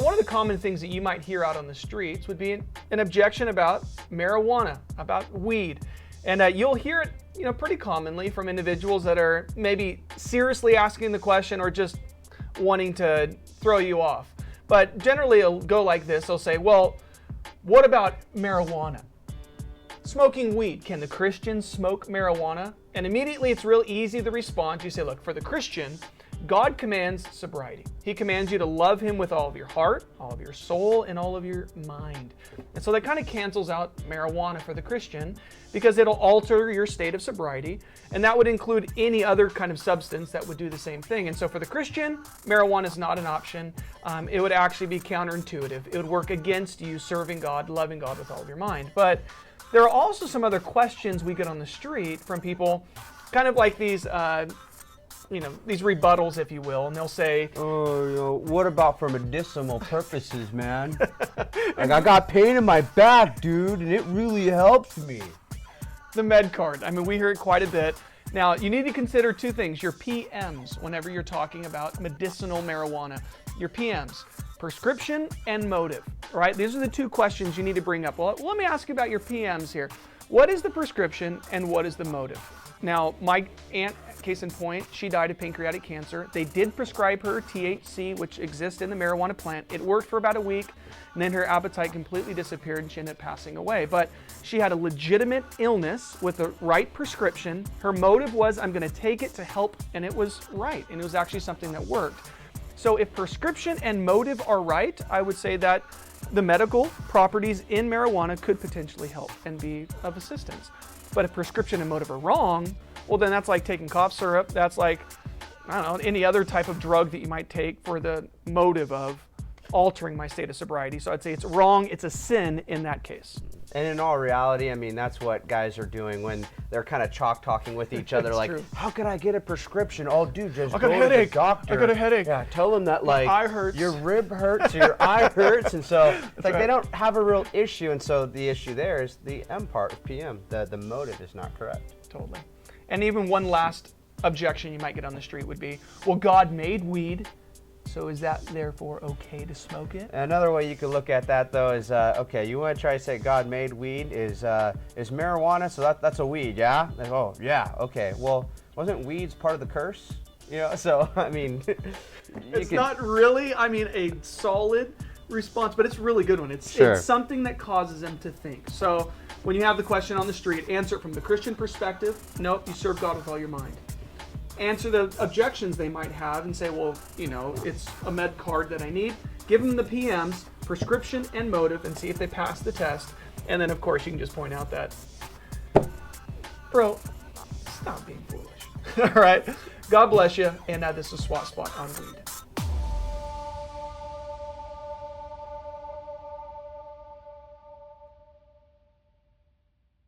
one of the common things that you might hear out on the streets would be an objection about marijuana, about weed. And you'll hear it, pretty commonly from individuals that are maybe seriously asking the question or just wanting to throw you off. But generally it'll go like this. They'll say, well, what about marijuana? Smoking weed. Can the Christian smoke marijuana? And immediately it's real easy to respond. You say, look, for the Christian, God commands sobriety. He commands you to love him with all of your heart, all of your soul, and all of your mind. And so that kind of cancels out marijuana for the Christian because it'll alter your state of sobriety. And that would include any other kind of substance that would do the same thing. And so for the Christian, marijuana is not an option. It would actually be counterintuitive. It would work against you serving God, loving God with all of your mind. But there are also some other questions we get on the street from people, kind of like these these rebuttals, if you will, and they'll say, oh, what about for medicinal purposes, man? Like, I got pain in my back, dude, and it really helps me. The med card. I mean, we hear it quite a bit. Now, you need to consider two things, your PMs, whenever you're talking about medicinal marijuana. Your PMs, prescription and motive, right? These are the two questions you need to bring up. Well, let me ask you about your PMs here. What is the prescription and what is the motive? Now, my aunt, case in point, she died of pancreatic cancer. They did prescribe her THC, which exists in the marijuana plant. It worked for about a week, and then her appetite completely disappeared and she ended up passing away. But she had a legitimate illness with the right prescription. Her motive was, I'm gonna take it to help, and it was right, and it was actually something that worked. So if prescription and motive are right, I would say that the medical properties in marijuana could potentially help and be of assistance. But if prescription and motive are wrong, well then that's like taking cough syrup. That's like, I don't know, any other type of drug that you might take for the motive of altering my state of sobriety. So I'd say it's wrong, it's a sin in that case. And in all reality, I mean, that's what guys are doing when they're kind of chalk talking with each other. Like, true. How can I get a prescription? Oh, dude, just I go got a to the headache. doctor. I got a headache. Yeah, tell them that, like, eye hurts. Your rib hurts, your eye hurts. And so it's like right. They don't have a real issue. And so the issue there is the M part of PM. The motive is not correct. Totally. And even one last objection you might get on the street would be, well, God made weed, so is that therefore okay to smoke it? Another way you could look at that, though, is okay. You want to try to say God made weed is marijuana, so that's a weed, yeah? Like, oh, yeah, okay. Well, wasn't weeds part of the curse? So I mean, it's not really. I mean, a solid response, but it's a really good one. It's something that causes them to think. So when you have the question on the street, answer it from the Christian perspective. Nope, you serve God with all your mind. Answer the objections they might have and say, well, it's a med card that I need. Give them the PMs, prescription and motive, and see if they pass the test. And then, of course, you can just point out that, bro, stop being foolish. All right. God bless you. And this is SWAT Spot on weed.